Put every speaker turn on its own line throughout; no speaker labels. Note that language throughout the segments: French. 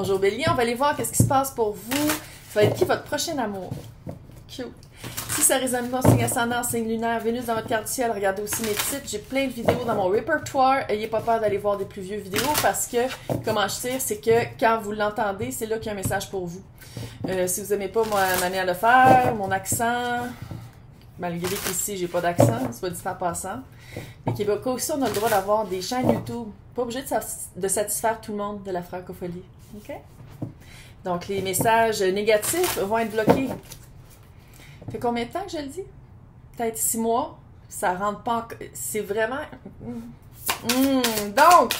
Bonjour Bélier, on va aller voir qu'est-ce qui se passe pour vous. Ça va être qui votre prochain amour? Cute. Si ça résonne pas, signe ascendant, signe lunaire, Vénus dans votre carte du ciel, regardez aussi mes titres. J'ai plein de vidéos dans mon répertoire. Ayez pas peur d'aller voir des plus vieux vidéos parce que, comment je tire, c'est que quand vous l'entendez, c'est là qu'il y a un message pour vous. Si vous n'aimez pas ma manière de faire, mon accent, malgré qu'ici j'ai pas d'accent, soit dit en passant. Les Québécois aussi, on a le droit d'avoir des chaînes YouTube. Pas obligé de satisfaire tout le monde de la francophonie. OK? Donc, les messages négatifs vont être bloqués. Ça fait combien de temps que je le dis? Peut-être 6 mois. Ça rentre pas encore. C'est vraiment... Donc,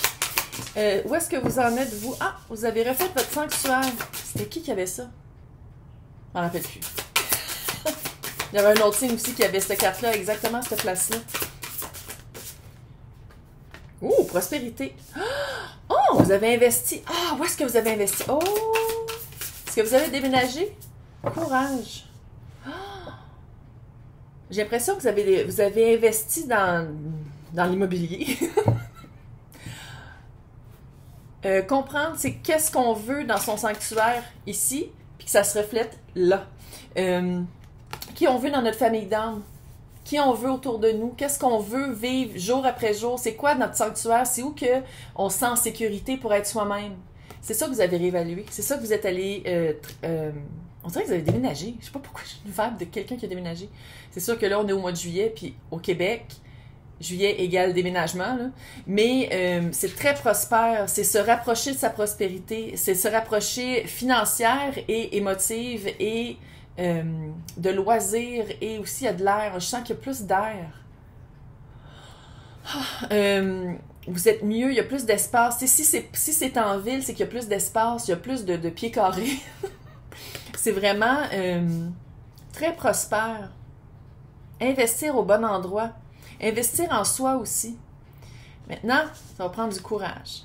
où est-ce que vous en êtes, vous? Ah, vous avez refait votre sanctuaire. C'était qui avait ça? Je m'en rappelle plus. Il y avait un autre signe aussi qui avait cette carte-là, exactement à cette place-là. Oh, prospérité. Oh, vous avez investi. Ah, où est-ce que vous avez investi? Oh, est-ce que vous avez déménagé? Courage. J'ai l'impression que vous avez investi dans l'immobilier. Comprendre, c'est qu'est-ce qu'on veut dans son sanctuaire ici, puis que ça se reflète là. Qui on veut dans notre famille d'âme? Qui on veut autour de nous? Qu'est-ce qu'on veut vivre jour après jour? C'est quoi notre sanctuaire? C'est où que on se sent en sécurité pour être soi-même? C'est ça que vous avez réévalué. C'est ça que vous êtes allé... on dirait que vous avez déménagé. Je sais pas pourquoi j'ai une vibe de quelqu'un qui a déménagé. C'est sûr que là, on est au mois de juillet, puis au Québec, juillet égale déménagement, là. Mais c'est très prospère. C'est se rapprocher de sa prospérité. C'est se rapprocher financière et émotive et... de loisirs et aussi il y a de l'air. Je sens qu'il y a plus d'air. Vous êtes mieux, il y a plus d'espace. Si c'est en ville, c'est qu'il y a plus d'espace, il y a plus de pieds carrés. C'est vraiment très prospère. Investir au bon endroit. Investir en soi aussi. Maintenant, ça va prendre du courage.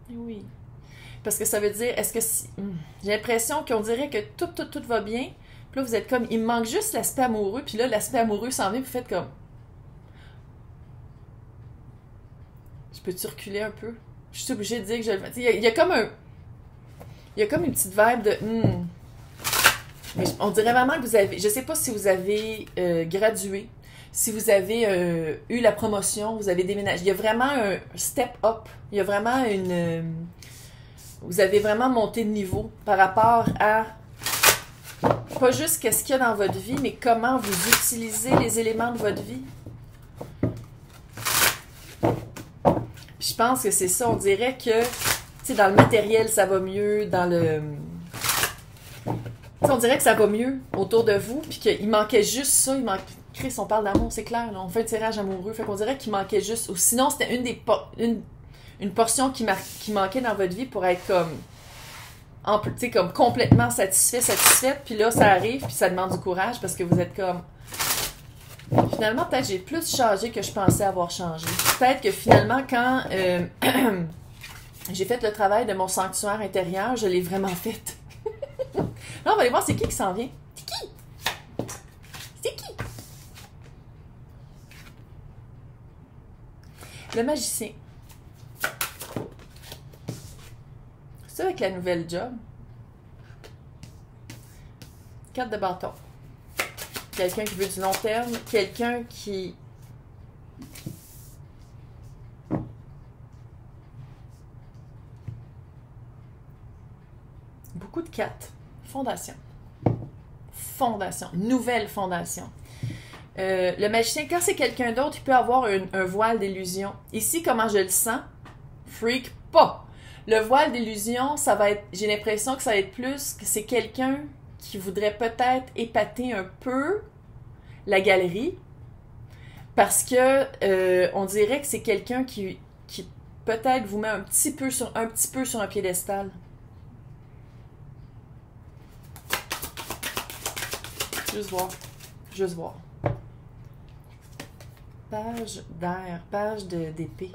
Oui. Parce que ça veut dire, est-ce que si... J'ai l'impression qu'on dirait que tout va bien. Puis là, vous êtes comme, il me manque juste l'aspect amoureux. Puis là, l'aspect amoureux s'en vient, puis vous faites comme... Je peux-tu reculer un peu? Je suis obligée de dire que je le fais. Il y a comme un... Il y a comme une petite vibe de... Mais on dirait vraiment que vous avez... Je sais pas si vous avez gradué, si vous avez eu la promotion, vous avez déménagé. Il y a vraiment un step up. Il y a vraiment une... Vous avez vraiment monté de niveau par rapport à pas juste qu'est-ce qu'il y a dans votre vie, mais comment vous utilisez les éléments de votre vie. Puis je pense que c'est ça, on dirait que dans le matériel, ça va mieux, dans le... on dirait que ça va mieux autour de vous, puis qu'il manquait juste ça, Chris, on parle d'amour, c'est clair, là, on fait un tirage amoureux, fait qu'on dirait qu'il manquait juste... Ou sinon, c'était une portion qui manquait dans votre vie pour être comme complètement satisfaite, puis là, ça arrive, puis ça demande du courage parce que vous êtes comme... Finalement, peut-être j'ai plus changé que je pensais avoir changé. Peut-être que finalement, quand j'ai fait le travail de mon sanctuaire intérieur, je l'ai vraiment fait. Là, on va aller voir c'est qui s'en vient. C'est qui? C'est qui? Le magicien. C'est avec la nouvelle job. Carte de bâton. Quelqu'un qui veut du long terme. Quelqu'un qui... Beaucoup de 4. Fondation. Fondation. Nouvelle fondation. Le magicien, quand c'est quelqu'un d'autre, il peut avoir un voile d'illusion. Ici, comment je le sens? Freak pas! Le voile d'illusion, ça va être, j'ai l'impression que ça va être plus que c'est quelqu'un qui voudrait peut-être épater un peu la galerie parce que on dirait que c'est quelqu'un qui peut-être vous met un petit peu sur un piédestal. Juste voir. Page d'air, page d'épée.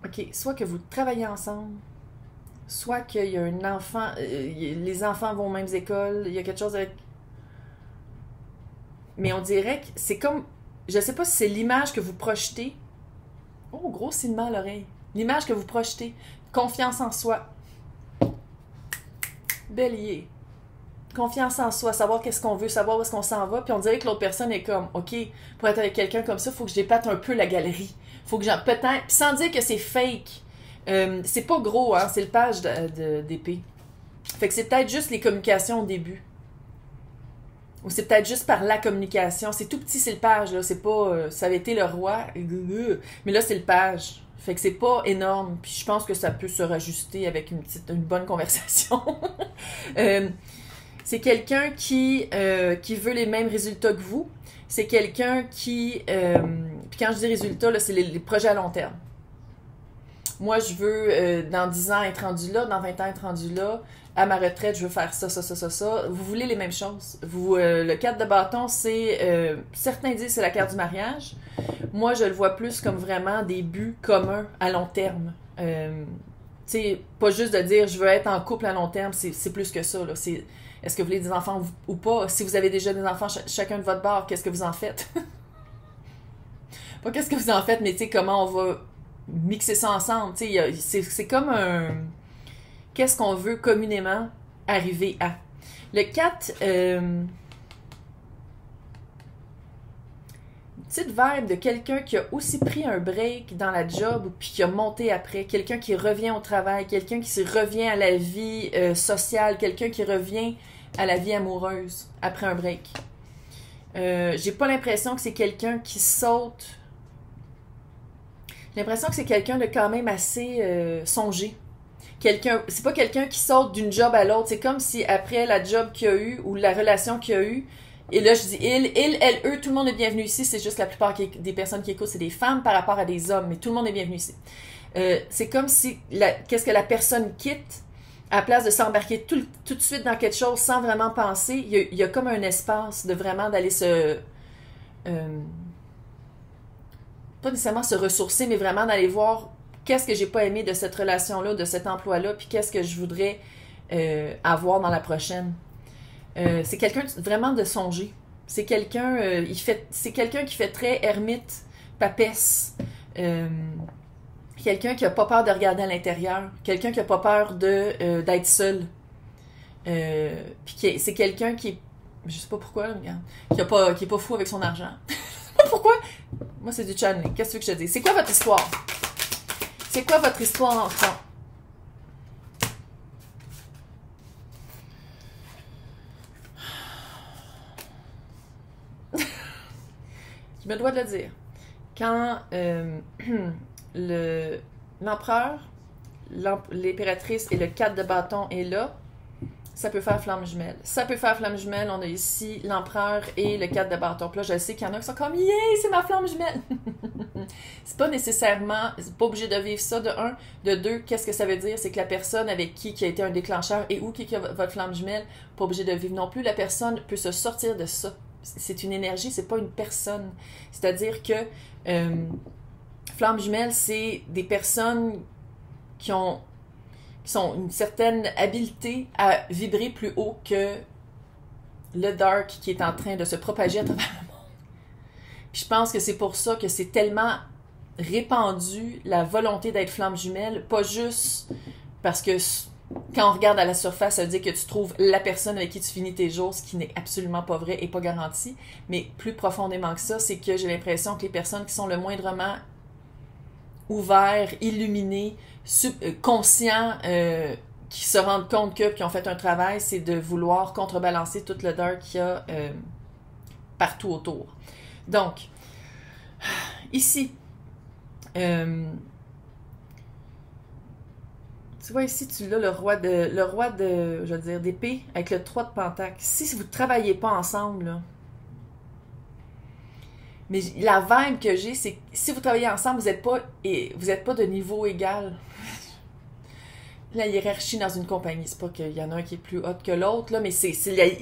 OK, soit que vous travaillez ensemble, soit qu'il y a un enfant, les enfants vont aux mêmes écoles, il y a quelque chose avec... Mais on dirait que c'est comme... Je sais pas si c'est l'image que vous projetez. Oh, Oh, gros cinéma à l'oreille. L'image que vous projetez. Confiance en soi. Bélier. Confiance en soi, savoir qu'est-ce qu'on veut, savoir où est-ce qu'on s'en va, puis on dirait que l'autre personne est comme, OK, pour être avec quelqu'un comme ça, il faut que je dépâte un peu la galerie. Faut que j'en... Peut-être... Puis sans dire que c'est fake. C'est pas gros, hein, c'est le page d'épée. Fait que c'est peut-être juste les communications au début. Ou c'est peut-être juste par la communication. C'est tout petit, c'est le page, là. C'est pas... ça avait été le roi. Mais là, c'est le page. Fait que c'est pas énorme. Puis je pense que ça peut se rajuster avec une bonne conversation. C'est quelqu'un qui veut les mêmes résultats que vous. C'est quelqu'un qui... puis quand je dis résultats, là, c'est les projets à long terme. Moi, je veux, dans 10 ans, être rendu là. Dans 20 ans, être rendu là. À ma retraite, je veux faire ça, ça, ça, ça, ça. Vous voulez les mêmes choses. Le 4 de bâton, c'est... certains disent que c'est la carte du mariage. Moi, je le vois plus comme vraiment des buts communs à long terme. Tu sais, pas juste de dire « je veux être en couple à long terme », c'est plus que ça, là. C'est... Est-ce que vous voulez des enfants ou pas? Si vous avez déjà des enfants, chacun de votre bord, qu'est-ce que vous en faites? Pas qu'est-ce que vous en faites, mais tu sais, comment on va mixer ça ensemble. Tu sais, c'est comme un... Qu'est-ce qu'on veut communément arriver à? Le 4... petite vibe de quelqu'un qui a aussi pris un break dans la job puis qui a monté après, quelqu'un qui revient au travail, quelqu'un qui revient à la vie sociale, quelqu'un qui revient à la vie amoureuse après un break. J'ai pas l'impression que c'est quelqu'un qui saute. J'ai l'impression que c'est quelqu'un de quand même assez songé. C'est pas quelqu'un qui saute d'une job à l'autre. C'est comme si après la job qu'il a eu ou la relation qu'il a eu. Et là, je dis il, elle, eux, tout le monde est bienvenu ici. C'est juste la plupart des personnes qui écoutent, c'est des femmes par rapport à des hommes, mais tout le monde est bienvenu ici. C'est comme si, qu'est-ce que la personne quitte, à la place de s'embarquer tout de suite dans quelque chose sans vraiment penser, il y a comme un espace de vraiment d'aller pas nécessairement se ressourcer, mais vraiment d'aller voir qu'est-ce que j'ai pas aimé de cette relation-là, de cet emploi-là, puis qu'est-ce que je voudrais avoir dans la prochaine. C'est quelqu'un vraiment de songer. C'est quelqu'un c'est quelqu'un qui fait très ermite, papesse. Quelqu'un qui a pas peur de regarder à l'intérieur. Quelqu'un qui a pas peur d'être seul. Puis c'est quelqu'un qui... Je sais pas pourquoi, là, regarde. Qui est pas fou avec son argent. Je sais pas pourquoi. Moi, c'est du channeling. Qu'est-ce que tu veux que je te dise? C'est quoi votre histoire? C'est quoi votre histoire enfant? Je me dois de le dire. Quand l'empereur, l'impératrice et le 4 de bâton est là, ça peut faire flamme jumelle. Ça peut faire flamme jumelle. On a ici l'empereur et le 4 de bâton. Puis là, je sais qu'il y en a qui sont comme « Yeah, c'est ma flamme jumelle! » C'est pas nécessairement... C'est pas obligé de vivre ça, de un. De deux, qu'est-ce que ça veut dire? C'est que la personne avec qui a été un déclencheur et où qui a votre flamme jumelle, pas obligé de vivre non plus. La personne peut se sortir de ça. C'est une énergie, c'est pas une personne. C'est-à-dire que flamme jumelle, c'est des personnes qui ont une certaine habileté à vibrer plus haut que le dark qui est en train de se propager à travers le monde. Puis je pense que c'est pour ça que c'est tellement répandu la volonté d'être flamme jumelle, pas juste parce que quand on regarde à la surface, ça veut dire que tu trouves la personne avec qui tu finis tes jours, ce qui n'est absolument pas vrai et pas garanti. Mais plus profondément que ça, c'est que j'ai l'impression que les personnes qui sont le moindrement ouverts, illuminés, conscients, qui se rendent compte que, qui ont fait un travail, c'est de vouloir contrebalancer tout le dark qu'il y a partout autour. Donc, ici, tu vois ici, tu as le roi de, je veux dire, d'épée avec le 3 de pentacle. Si vous ne travaillez pas ensemble, là, mais la vibe que j'ai, c'est que si vous travaillez ensemble, vous n'êtes pas de niveau égal. La hiérarchie dans une compagnie, c'est pas qu'il y en a un qui est plus haut que l'autre, là, mais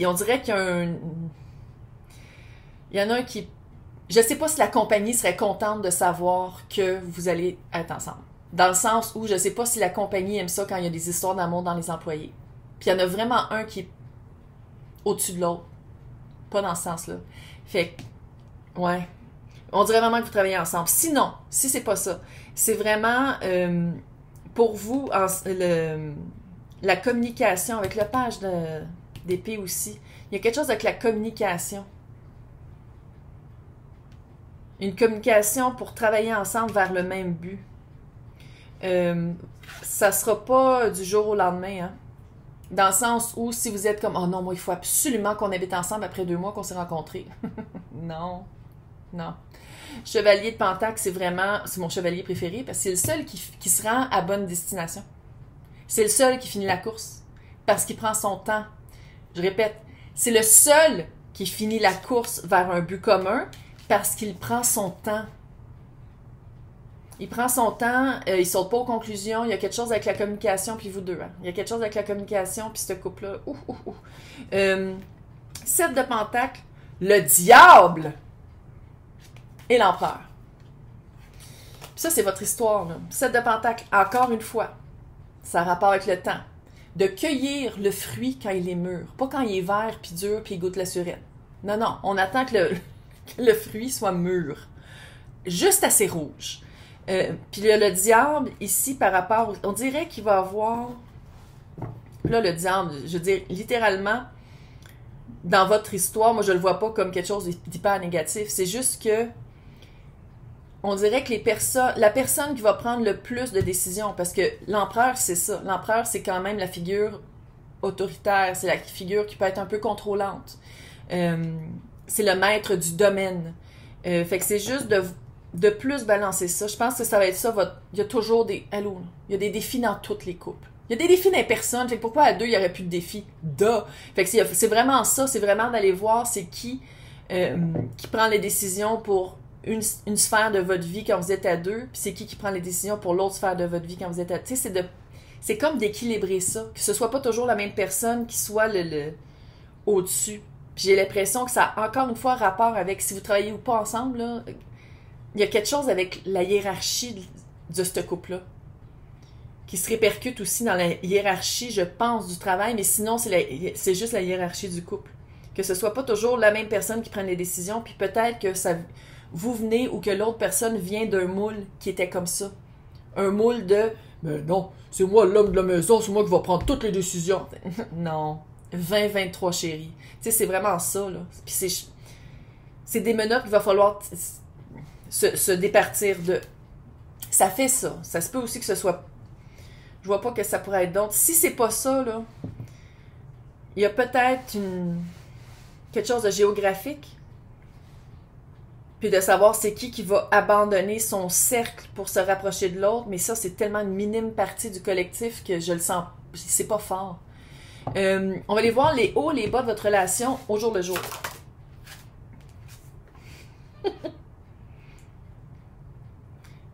on dirait qu'il y a il y en a un qui... Je sais pas si la compagnie serait contente de savoir que vous allez être ensemble. Dans le sens où je sais pas si la compagnie aime ça quand il y a des histoires d'amour dans les employés. Puis il y en a vraiment un qui est au-dessus de l'autre. Pas dans ce sens-là. Fait que, ouais. On dirait vraiment que vous travaillez ensemble. Sinon, si c'est pas ça, c'est vraiment pour vous la communication avec le page d'épée aussi. Il y a quelque chose avec la communication. Une communication pour travailler ensemble vers le même but. Ça sera pas du jour au lendemain, hein. Dans le sens où si vous êtes comme « Oh non, moi, il faut absolument qu'on habite ensemble après 2 mois qu'on s'est rencontrés. » Non, non. Chevalier de Pentacle, c'est mon chevalier préféré parce que c'est le seul qui se rend à bonne destination. C'est le seul qui finit la course parce qu'il prend son temps. Je répète, c'est le seul qui finit la course vers un but commun parce qu'il prend son temps. Il prend son temps, il saute pas aux conclusions, il y a quelque chose avec la communication, puis vous deux. Hein. Il y a quelque chose avec la communication, puis ce couple-là. 7 de Pentacle, le diable et l'empereur. Puis ça, c'est votre histoire. Là. 7 de Pentacle, encore une fois, ça a rapport avec le temps. De cueillir le fruit quand il est mûr, pas quand il est vert, puis dur, puis il goûte la surette. Non, non, on attend que le fruit soit mûr. Juste assez rouge. Puis le diable, ici, par rapport... On dirait qu'il va avoir... Là, le diable, je veux dire, littéralement, dans votre histoire, moi, je le vois pas comme quelque chose d'hyper négatif. C'est juste que... On dirait que la personne qui va prendre le plus de décisions, parce que l'empereur, c'est ça. L'empereur, c'est quand même la figure autoritaire. C'est la figure qui peut être un peu contrôlante. C'est le maître du domaine. Fait que c'est juste de plus balancer ça. Je pense que ça va être ça. Il y a toujours des... Allô, il y a des défis dans toutes les couples. Il y a des défis dans les personnes. Fait que pourquoi à 2, il n'y aurait plus de défis? Fait que c'est vraiment ça. C'est vraiment d'aller voir c'est qui prend les décisions pour une sphère de votre vie quand vous êtes à 2, puis c'est qui prend les décisions pour l'autre sphère de votre vie quand vous êtes à... Tu sais, c'est comme d'équilibrer ça. Que ce soit pas toujours la même personne qui soit le au-dessus. Puis j'ai l'impression que ça a encore une fois rapport avec si vous travaillez ou pas ensemble, là. Il y a quelque chose avec la hiérarchie de ce couple-là qui se répercute aussi dans la hiérarchie, je pense, du travail, mais sinon, c'est juste la hiérarchie du couple. Que ce soit pas toujours la même personne qui prenne les décisions, puis peut-être que vous venez ou que l'autre personne vient d'un moule qui était comme ça. Un moule de « Mais non, c'est moi l'homme de la maison, c'est moi qui va prendre toutes les décisions. » Non. 20-23, chérie. Tu sais, c'est vraiment ça, là. Puis c'est des menottes qu'il va falloir... Se départir de. Ça fait ça. Ça se peut aussi que ce soit... Je vois pas que ça pourrait être d'autre. Si c'est pas ça, là, il y a peut-être quelque chose de géographique. Puis de savoir c'est qui va abandonner son cercle pour se rapprocher de l'autre. Mais ça, c'est tellement une minime partie du collectif que je le sens... C'est pas fort. On va aller voir les hauts et les bas de votre relation au jour le jour.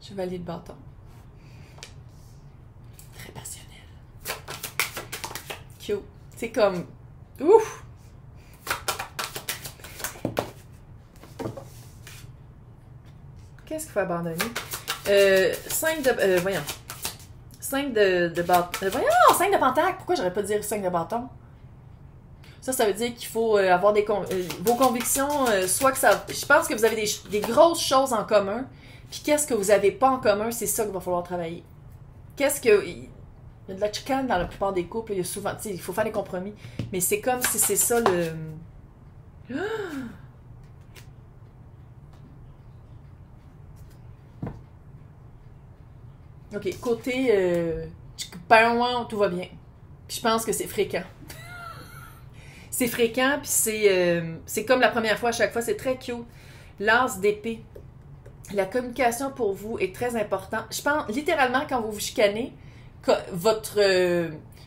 Chevalier de bâton. Très passionnel. Cute. C'est comme... Ouf! Qu'est-ce qu'il faut abandonner? 5 de... voyons. 5 de bâton. Voyons! 5 de pentacle! Pourquoi j'aurais pas dire 5 de bâton? Ça veut dire qu'il faut avoir vos convictions, soit que ça... Je pense que vous avez des grosses choses en commun. Puis qu'est-ce que vous n'avez pas en commun, c'est ça qu'il va falloir travailler. Il y a de la chicane dans la plupart des couples, il y a souvent, tu sais, il faut faire des compromis. Mais c'est comme si c'est ça le... OK, côté tout va bien. Puis je pense que c'est fréquent. C'est fréquent, puis c'est comme la première fois à chaque fois, c'est très cute. L'as d'épée. La communication pour vous est très importante. Je pense, littéralement, quand vous vous chicanez, votre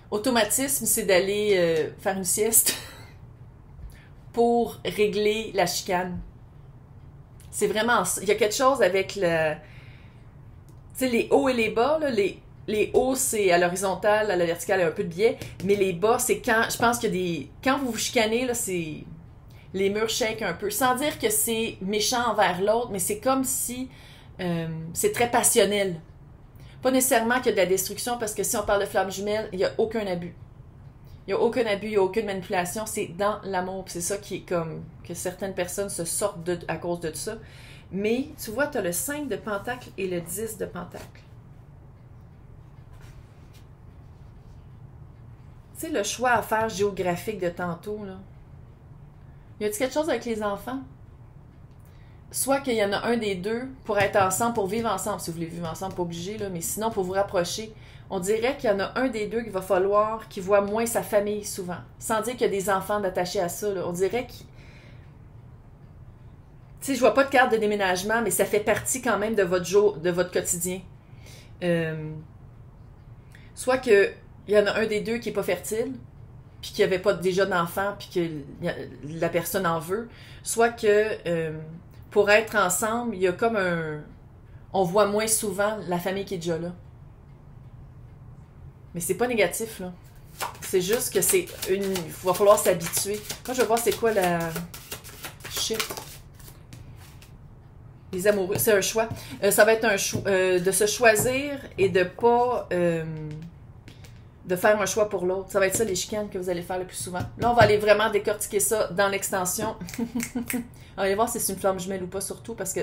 automatisme, c'est d'aller faire une sieste pour régler la chicane. C'est vraiment ça. Il y a quelque chose avec tu sais, les hauts et les bas, là, les hauts, c'est à l'horizontale, à la verticale, il y a un peu de biais, mais les bas, c'est quand, je pense qu'il y a des... Quand vous vous chicanez, là, c'est... Les murs shake un peu. Sans dire que c'est méchant envers l'autre, mais c'est comme si c'est très passionnel. Pas nécessairement qu'il y a de la destruction, parce que si on parle de flammes jumelles, il n'y a aucun abus. Il n'y a aucun abus, il n'y a aucune manipulation. C'est dans l'amour. C'est ça qui est comme... que certaines personnes se sortent à cause de ça. Mais tu vois, tu as le 5 de pentacle et le 10 de pentacle. Tu sais, le choix à faire géographique de tantôt, là. Y a-t-il quelque chose avec les enfants? Soit qu'il y en a un des deux pour être ensemble, pour vivre ensemble. Si vous voulez vivre ensemble, pas obligé, là, mais sinon pour vous rapprocher. On dirait qu'il y en a un des deux qu'il va falloir qu'il voit moins sa famille souvent. Sans dire qu'il y a des enfants d'attachés à ça, là. On dirait qu'il... Tu sais, je vois pas de carte de déménagement, mais ça fait partie quand même de votre jour, de votre quotidien. Soit que il y en a un des deux qui est pas fertile, puis qu'il n'y avait pas déjà d'enfant, puis que la personne en veut. Soit que pour être ensemble, il y a comme un... On voit moins souvent la famille qui est déjà là. Mais c'est pas négatif, là. C'est juste que c'est une... Il va falloir s'habituer. Moi, je vais voir c'est quoi la... Shit. Les amoureux, c'est un choix. Ça va être un choix de se choisir et de pas... de faire un choix pour l'autre. Ça va être ça, les chicanes que vous allez faire le plus souvent. Là, on va aller vraiment décortiquer ça dans l'extension. On va aller voir si c'est une flamme jumelle ou pas, surtout, parce que...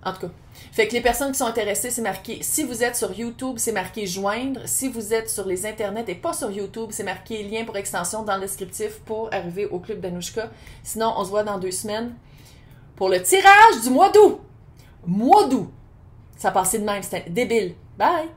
En tout cas. Fait que les personnes qui sont intéressées, c'est marqué... Si vous êtes sur YouTube, c'est marqué « Joindre ». Si vous êtes sur les internets et pas sur YouTube, c'est marqué « Lien pour extension » dans le descriptif pour arriver au club d'Anouchka. Sinon, on se voit dans 2 semaines pour le tirage du mois d'août. Mois d'août. Ça a passé de même, c'était débile. Bye!